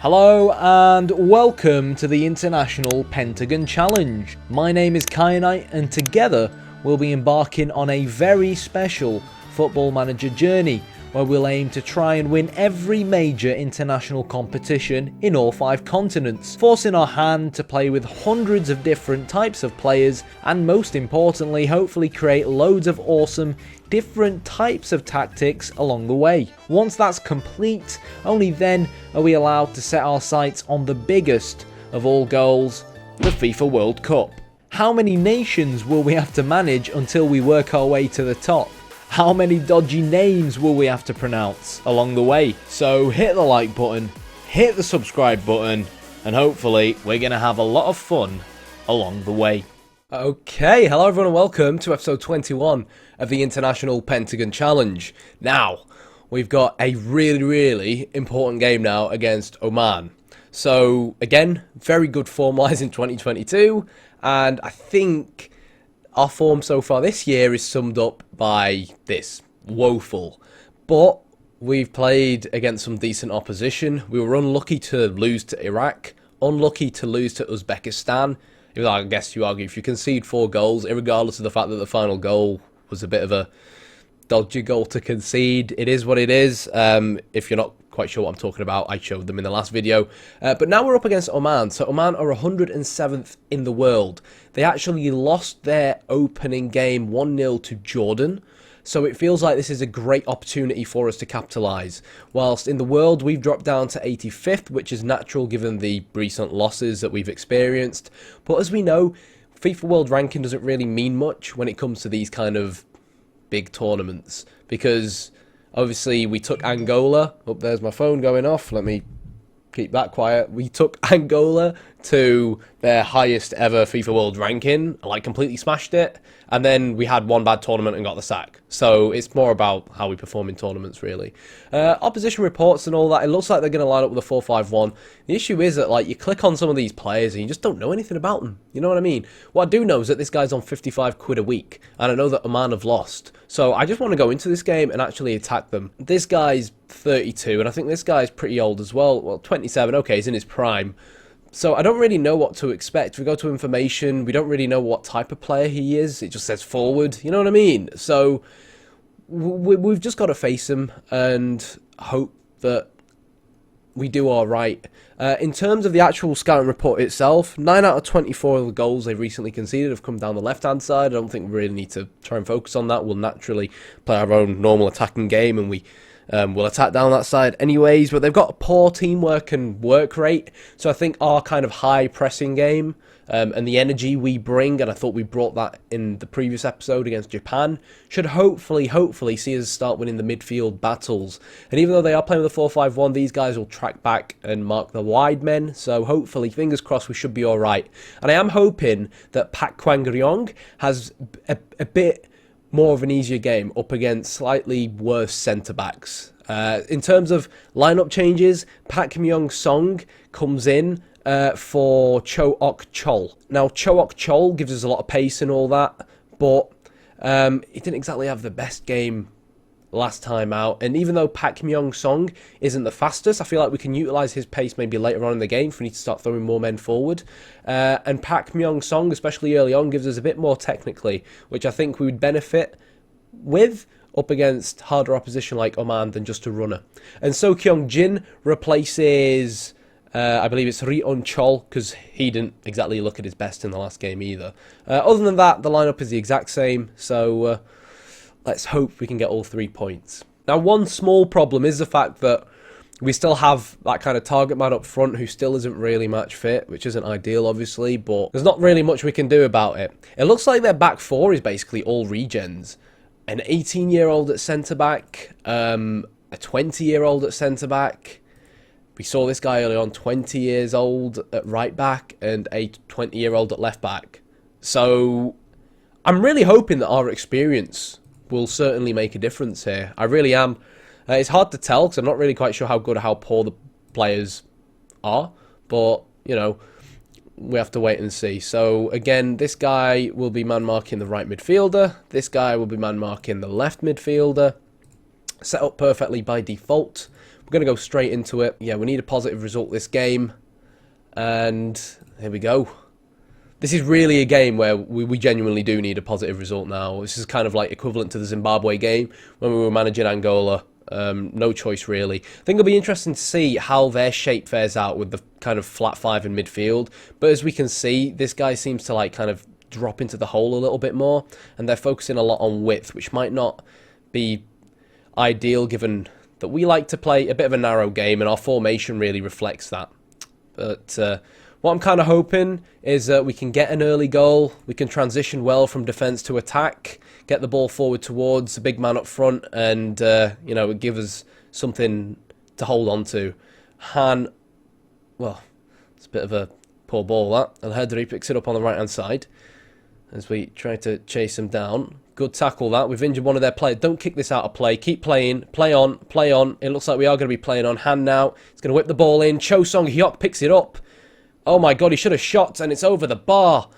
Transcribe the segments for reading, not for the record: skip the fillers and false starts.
Hello and welcome to the International Pentagon Challenge. My name is Kyanite and together we'll be embarking on a very special Football Manager journey where we'll aim to try and win every major international competition in all 5 continents, forcing our hand to play with hundreds of different types of players and most importantly hopefully create loads of awesome different types of tactics along the way. Once that's complete, only then are we allowed to set our sights on the biggest of all goals, the FIFA World Cup. How many nations will we have to manage until we work our way to the top? How many dodgy names will we have to pronounce along the way? So hit the like button, hit the subscribe button, and hopefully we're going to have a lot of fun along the way. Okay, hello everyone and welcome to episode 21 of the International Pentagon Challenge. Now, we've got a really important game now against Oman. So, again, very good form-wise in 2022, and I think our form so far this year is summed up by this: woeful. But we've played against some decent opposition. We were unlucky to lose to Iraq, unlucky to lose to Uzbekistan. I guess you argue if you concede 4 goals, irregardless of the fact that the final goal was a bit of a dodgy goal to concede, it is what it is. If you're not quite sure what I'm talking about, I showed them in the last video. But now we're up against Oman. So Oman are 107th in the world. They actually lost their opening game 1-0 to Jordan. So it feels like this is a great opportunity for us to capitalise. Whilst in the world we've dropped down to 85th, which is natural given the recent losses that we've experienced. But as we know, FIFA World Ranking doesn't really mean much when it comes to these kind of big tournaments. Because obviously we took Angola. Oh, there's my phone going off. Let me keep that quiet. We took Angola to their highest ever FIFA World Ranking, like completely smashed it. And then we had one bad tournament and got the sack. So it's more about how we perform in tournaments, really. Opposition reports and all that, it looks like they're going to line up with a 4-5-1. The issue is that, like, you click on some of these players and you just don't know anything about them. You know what I mean? What I do know is that this guy's on 55 quid a week. And I know that Oman have lost. So I just want to go into this game and actually attack them. This guy's 32, and I think this guy's pretty old as well. Well, 27, okay, he's in his prime. So I don't really know what to expect. We go to information, we don't really know what type of player he is. It just says forward, you know what I mean? So we've just got to face him and hope that we do all right. In terms of the actual scouting report itself, 9 out of 24 of the goals they've recently conceded have come down the left-hand side. I don't think we really need to try and focus on that. We'll naturally play our own normal attacking game and we'll attack down that side anyways, but they've got a poor teamwork and work rate, so I think our kind of high pressing game and the energy we bring, and I thought we brought that in the previous episode against Japan, should hopefully see us start winning the midfield battles. And even though they are playing with a 4-5-1, these guys will track back and mark the wide men, so hopefully, fingers crossed, we should be alright. And I am hoping that Pak Kwang-ryong has a bit more of an easier game up against slightly worse centre-backs. In terms of lineup changes, Pak Myung-song comes in for Cho-ok-chol. Now, Cho-ok-chol gives us a lot of pace and all that, but he didn't exactly have the best game last time out. And even though Pak Myung-song isn't the fastest, I feel like we can utilise his pace maybe later on in the game if we need to start throwing more men forward. And Pak Myung-song, especially early on, gives us a bit more technically, which I think we would benefit with up against harder opposition like Oman than just a runner. And So Kyung-jin replaces, I believe it's Ri-on Chol, because he didn't exactly look at his best in the last game either. Other than that, the lineup is the exact same, so let's hope we can get all 3 points. Now, one small problem is the fact that we still have that kind of target man up front who still isn't really match fit, which isn't ideal, obviously, but there's not really much we can do about it. It looks like their back 4 is basically all regens. An 18-year-old at centre-back, a 20-year-old at centre-back. We saw this guy early on, 20 years old at right-back, and a 20-year-old at left-back. So I'm really hoping that our experience will certainly make a difference here. I really am. It's hard to tell because I'm not really quite sure how good or how poor the players are. But, you know, we have to wait and see. So, again, this guy will be man-marking the right midfielder. This guy will be man-marking the left midfielder. Set up perfectly by default. We're going to go straight into it. Yeah, we need a positive result this game. And here we go. This is really a game where we genuinely do need a positive result now. This is kind of like equivalent to the Zimbabwe game when we were managing Angola. No choice, really. I think it'll be interesting to see how their shape fares out with the kind of flat five in midfield. But as we can see, this guy seems to like kind of drop into the hole a little bit more. And they're focusing a lot on width, which might not be ideal given that we like to play a bit of a narrow game and our formation really reflects that. But what I'm kind of hoping is that we can get an early goal, we can transition well from defence to attack, get the ball forward towards the big man up front, and, you know, it gives us something to hold on to. Han, well, it's a bit of a poor ball, that. El Hedri picks it up on the right-hand side as we try to chase him down. Good tackle, that. We've injured one of their players. Don't kick this out of play. Keep playing. Play on. Play on. It looks like we are going to be playing on. Han now. He's going to whip the ball in. Cho Song-hyuk picks it up. Oh my god, he should have shot, and it's over the bar.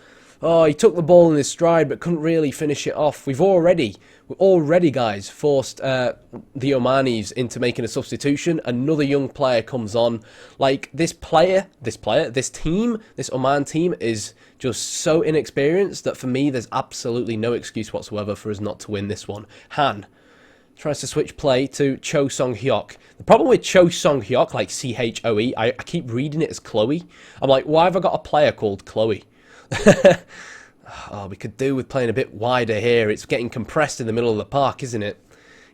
Oh, he took the ball in his stride, but couldn't really finish it off. We're already, guys, forced the Omanis into making a substitution. Another young player comes on. Like, this team, this Oman team is just so inexperienced that for me, there's absolutely no excuse whatsoever for us not to win this one. Han tries to switch play to Cho Song-hyuk. The problem with Cho Song-hyuk, like C-H-O-E, I keep reading it as Chloe. I'm like, why have I got a player called Chloe? Oh, we could do with playing a bit wider here. It's getting compressed in the middle of the park, isn't it?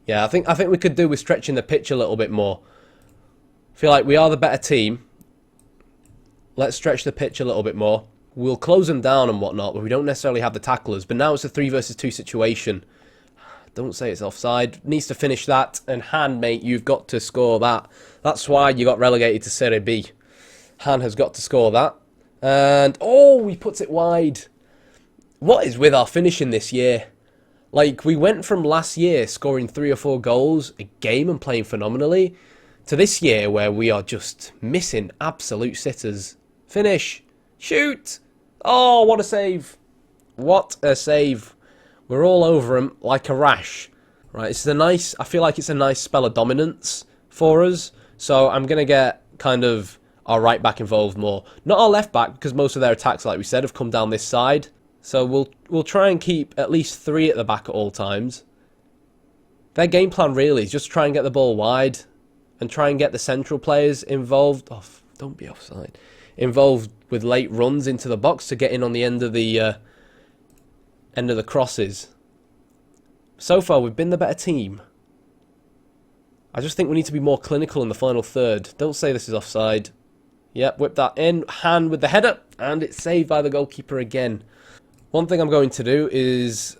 Yeah, I think we could do with stretching the pitch a little bit more. I feel like we are the better team. Let's stretch the pitch a little bit more. We'll close them down and whatnot, but we don't necessarily have the tacklers. But now it's a 3 versus 2 situation. Don't say it's offside. Needs to finish that. And Han, mate, you've got to score that. That's why you got relegated to Serie B. Han has got to score that. And, oh, he puts it wide. What is with our finishing this year? Like, we went from last year scoring 3 or 4 goals a game and playing phenomenally to this year where we are just missing absolute sitters. Finish. Shoot. Oh, what a save. What a save. We're all over him like a rash. Right, this is a nice, I feel like it's a nice spell of dominance for us. So I'm going to get kind of our right back involved more. Not our left back, because most of their attacks, like we said, have come down this side. So we'll try and keep at least 3 at the back at all times. Their game plan really is just try and get the ball wide and try and get the central players involved. Oh, don't be offside. Involved with late runs into the box to get in on the end of the crosses. So far, we've been the better team. I just think we need to be more clinical in the final third. Don't say this is offside. Yep, whip that in. Han with the header, and it's saved by the goalkeeper again. One thing I'm going to do is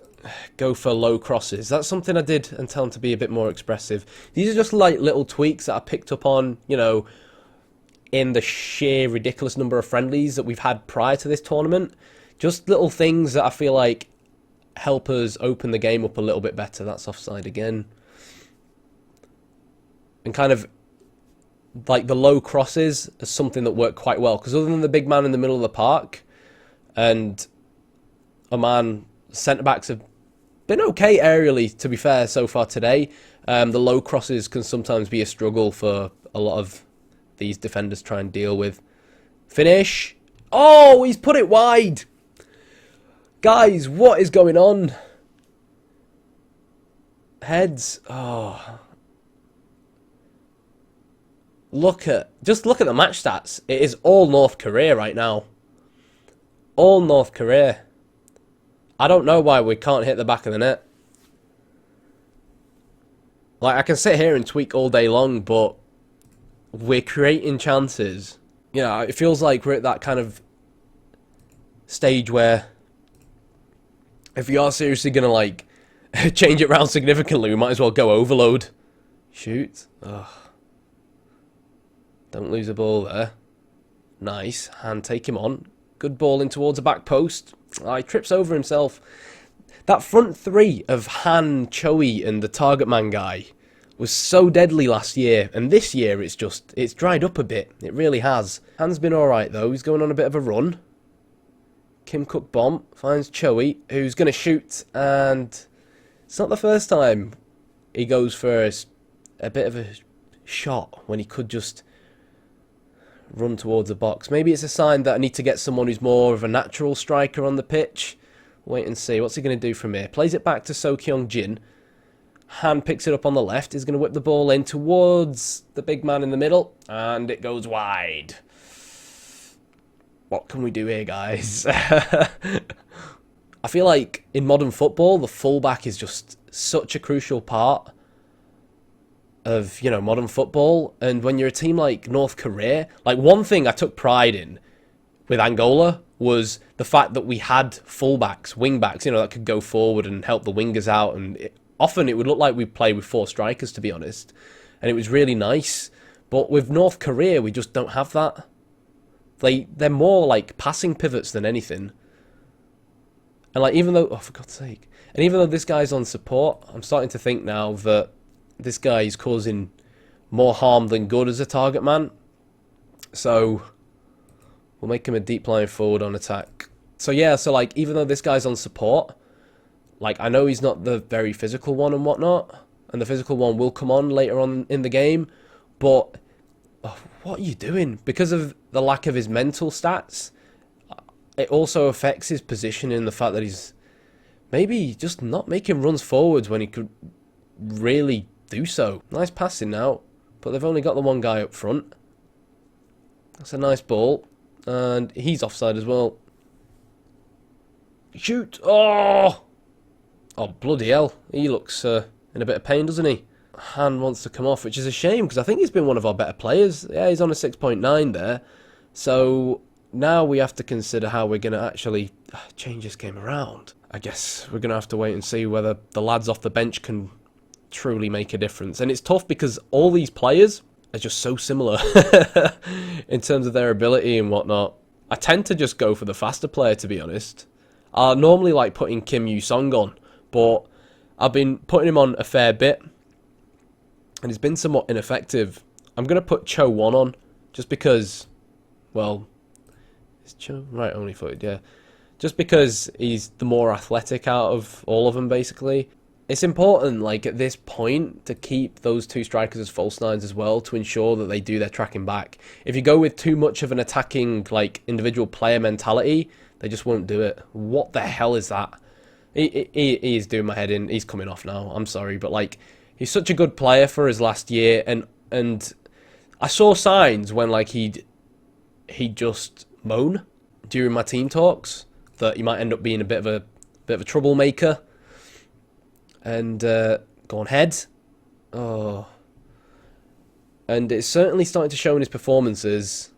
go for low crosses. That's something I did and tell them to be a bit more expressive. These are just like little tweaks that I picked up on, you know, in the sheer ridiculous number of friendlies that we've had prior to this tournament. Just little things that I feel like help us open the game up a little bit better. That's offside again. And kind of like the low crosses is something that worked quite well. Because other than the big man in the middle of the park and Oman centre-backs have been okay aerially, to be fair, so far today. The low crosses can sometimes be a struggle for a lot of these defenders try and deal with. Finish. Oh, he's put it wide. Guys, what is going on? Heads. Oh. Just look at the match stats. It is all North Korea right now. All North Korea. I don't know why we can't hit the back of the net. Like, I can sit here and tweak all day long, but we're creating chances. You know, it feels like we're at that kind of stage where if we are seriously going to, like, change it around significantly, we might as well go overload. Shoot. Ugh. Don't lose the ball there. Nice. Hand take him on. Good ball in towards the back post. Oh, he trips over himself. That front three of Han, Choi and the target man guy was so deadly last year. And this year it's dried up a bit. It really has. Han's been alright though. He's going on a bit of a run. Kim Cook bomb. Finds Choi, who's going to shoot. And it's not the first time he goes for a bit of a shot when he could just run towards the box. Maybe it's a sign that I need to get someone who's more of a natural striker on the pitch. Wait and see. What's he going to do from here? Plays it back to So Kyung-jin. Han picks it up on the left. He's going to whip the ball in towards the big man in the middle. And it goes wide. What can we do here, guys? I feel like in modern football, the fullback is just such a crucial part of, you know, modern football. And when you're a team like North Korea, like one thing I took pride in with Angola was the fact that we had fullbacks, wingbacks, you know, that could go forward and help the wingers out. And often it would look like we played with 4 strikers, to be honest. And it was really nice. But with North Korea, we just don't have that. They're more like passing pivots than anything. And like, even though, oh, for God's sake. And even though this guy's on support, I'm starting to think now that this guy is causing more harm than good as a target man. So we'll make him a deep line forward on attack. So yeah, so like, even though this guy's on support, like, I know he's not the very physical one and whatnot, and the physical one will come on later on in the game, but oh, what are you doing? Because of the lack of his mental stats, it also affects his position in the fact that he's maybe just not making runs forwards when he could really do so. Nice passing now, but they've only got the one guy up front. That's a nice ball, and he's offside as well. Shoot! Oh! Oh, bloody hell. He looks in a bit of pain, doesn't he? Han wants to come off, which is a shame, because I think he's been one of our better players. Yeah, he's on a 6.9 there. So now we have to consider how we're going to actually change this game around. I guess we're going to have to wait and see whether the lads off the bench can truly make a difference. And it's tough because all these players are just so similar in terms of their ability and whatnot. I tend to just go for the faster player, to be honest. I normally like putting Kim Yu-sung on, but I've been putting him on a fair bit, and he's been somewhat ineffective. I'm going to put Cho Won on, just because, well, is Cho right only footed? Yeah. Just because he's the more athletic out of all of them, basically. It's important, like, at this point, to keep those 2 strikers as false nines as well, to ensure that they do their tracking back. If you go with too much of an attacking, like, individual player mentality, they just won't do it. What the hell is that? He is doing my head in. He's coming off now. I'm sorry, but, like, he's such a good player for his last year, and I saw signs when, like, he'd just moan during my team talks that he might end up being a bit of a troublemaker. And go on, head. Oh. And it's certainly starting to show in his performances.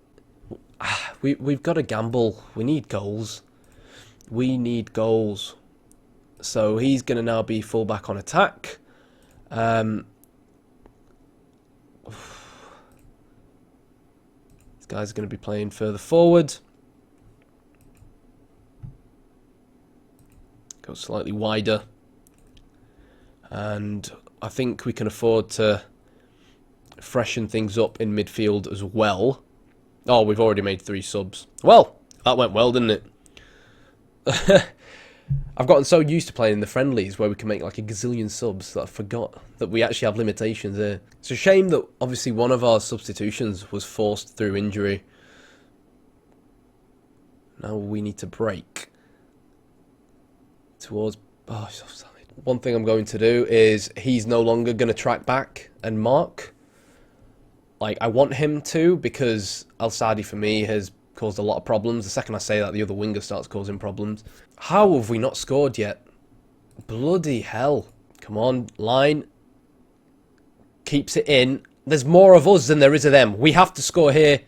We've got to gamble. We need goals. We need goals. So he's going to now be fullback on attack. These guys are going to be playing further forward. Go slightly wider. And I think we can afford to freshen things up in midfield as well. Oh, we've already made 3 subs. Well, that went well, didn't it? I've gotten so used to playing in the friendlies where we can make like a gazillion subs that I forgot that we actually have limitations there. It's a shame that obviously one of our substitutions was forced through injury. Now we need to break towards... Oh, he's offside. One thing I'm going to do is he's no longer going to track back and mark. Like, I want him to, because Al-Sadi for me has caused a lot of problems. The second I say that, the other winger starts causing problems. How have we not scored yet? Bloody hell. Come on, line. Keeps it in. There's more of us than there is of them. We have to score here.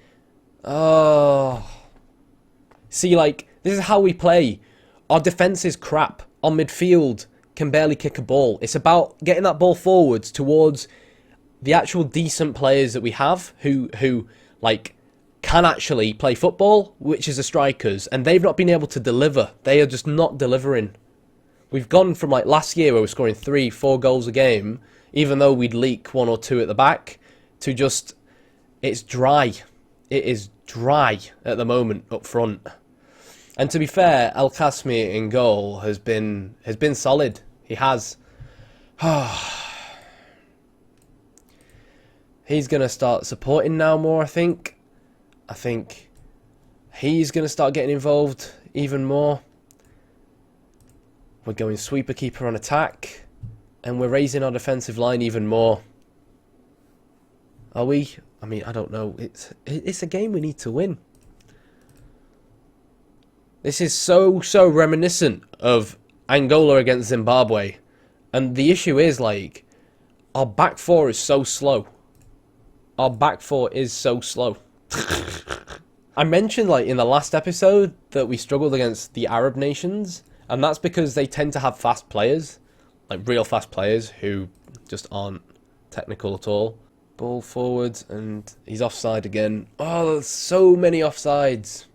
Oh. See, like, this is how we play. Our defence is crap. Our midfield can barely kick a ball. It's about getting that ball forwards towards the actual decent players that we have who like can actually play football, which is the strikers, and they've not been able to deliver. They are just not delivering. We've gone from like last year where we're scoring 3-4 goals a game, even though we'd leak 1 or 2 at the back, to just, it's dry. It is dry at the moment up front. And to be fair, El Kasmi in goal has been solid. He has. He's going to start supporting now more, I think. I think he's going to start getting involved even more. We're going sweeper keeper on attack. And we're raising our defensive line even more. Are we? I mean, I don't know. It's a game we need to win. This is so reminiscent of Angola against Zimbabwe. And the issue is, like, our back four is so slow. Our back four is so slow. I mentioned, like, in the last episode that we struggled against the Arab nations. And that's because they tend to have fast players. Like, real fast players who just aren't technical at all. Ball forward, and he's offside again. Oh, there's so many offsides.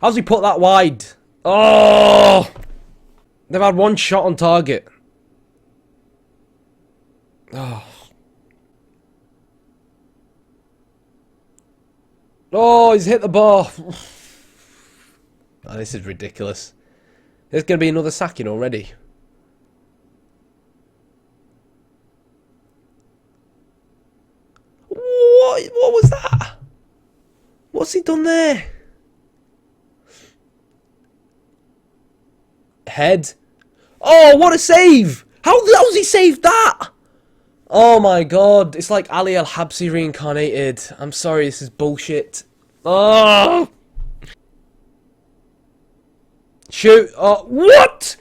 How's he put that wide? Oh! They've had one shot on target. Oh. Oh, he's hit the bar. Oh, this is ridiculous. There's going to be another sacking already. What was that? What's he done there? Head. Oh, what a save! How's he saved that? Oh my god, it's like Ali Al-Habsi reincarnated. I'm sorry, this is bullshit. Oh! Shoot. Oh, what?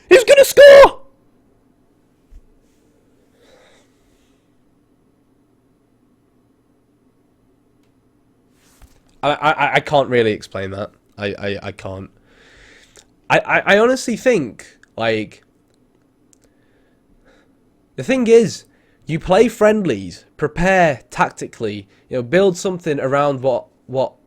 He's gonna score! I can't really explain that. I can't. I honestly think, like, the thing is, you play friendlies, prepare tactically, you know, build something around what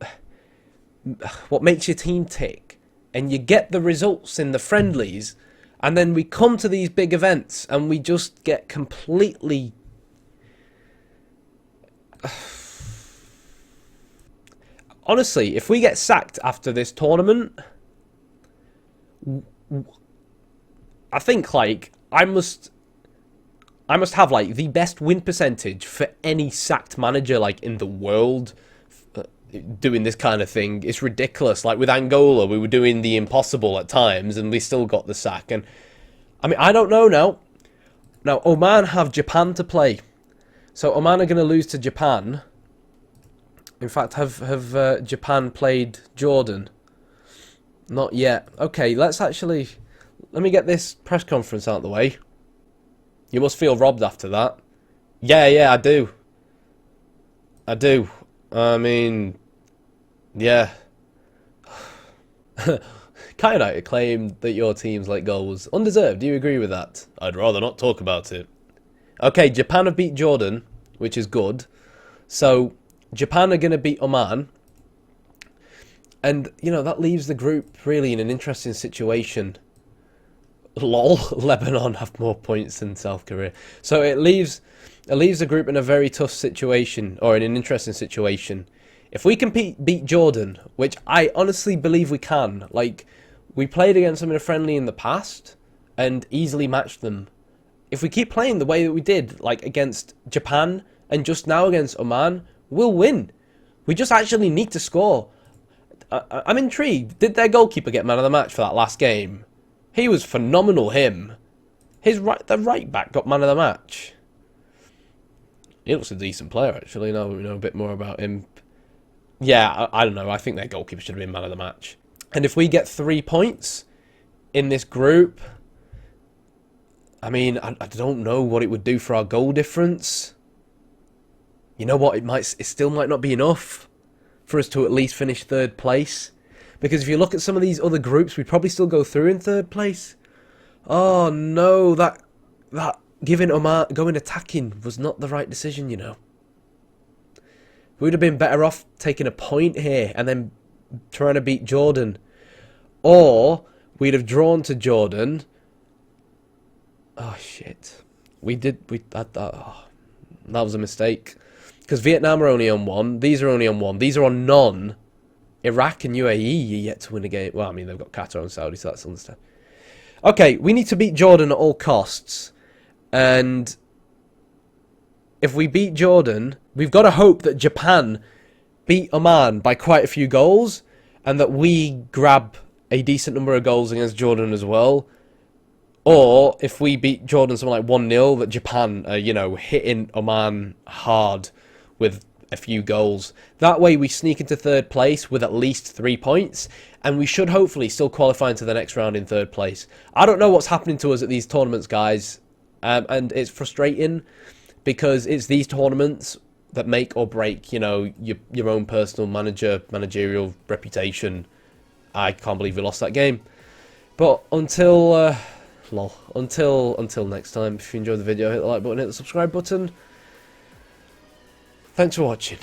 makes your team tick, and you get the results in the friendlies, and then we come to these big events and we just get completely honestly, if we get sacked after this tournament, I think, like, I must have, like, the best win percentage for any sacked manager, like, in the world doing this kind of thing. It's ridiculous. Like, with Angola, we were doing the impossible at times and we still got the sack. And I mean, I don't know now. Now, Oman have Japan to play. So Oman are going to lose to Japan. In fact, have Japan played Jordan? Not yet. Okay, let me get this press conference out of the way. You must feel robbed after that. Yeah, I do. I mean, yeah. Kyanite claimed that your team's late goal was undeserved. Do you agree with that? I'd rather not talk about it. Okay, Japan have beat Jordan, which is good. So, Japan are going to beat Oman. And, you know, that leaves the group really in an interesting situation. Lol, Lebanon have more points than South Korea. So it leaves the group in a very tough situation, or in an interesting situation. If we can beat Jordan, which I honestly believe we can, like, we played against them in a friendly in the past and easily matched them. If we keep playing the way that we did, like against Japan and just now against Oman, we'll win. We just actually need to score. I'm intrigued. Did their goalkeeper get man of the match for that last game? He was phenomenal, him. The right back got man of the match. He looks a decent player, actually, now we know a bit more about him. Yeah, I don't know. I think their goalkeeper should have been man of the match. And if we get 3 points in this group, I mean, I don't know what it would do for our goal difference. You know what? It still might not be enough for us to at least finish third place. Because if you look at some of these other groups, we'd probably still go through in third place. Oh no, that giving Oman going attacking was not the right decision, you know. We would have been better off taking a point here and then trying to beat Jordan. Or we'd have drawn to Jordan. Oh, shit. That was a mistake. Because Vietnam are only on 1. These are only on 1. These are on none. Iraq and UAE are yet to win a game. Well, I mean, they've got Qatar and Saudi, so that's understandable. Okay, we need to beat Jordan at all costs. And if we beat Jordan, we've got to hope that Japan beat Oman by quite a few goals, and that we grab a decent number of goals against Jordan as well. Or if we beat Jordan something like 1-0, that Japan are, you know, hitting Oman hard with a few goals. That way we sneak into third place with at least 3 points, and we should hopefully still qualify into the next round in third place. I don't know what's happening to us at these tournaments, guys, and it's frustrating because it's these tournaments that make or break, you know, your own personal managerial reputation. I can't believe we lost that game. But until next time, if you enjoyed the video, hit the like button, hit the subscribe button. Thanks for watching.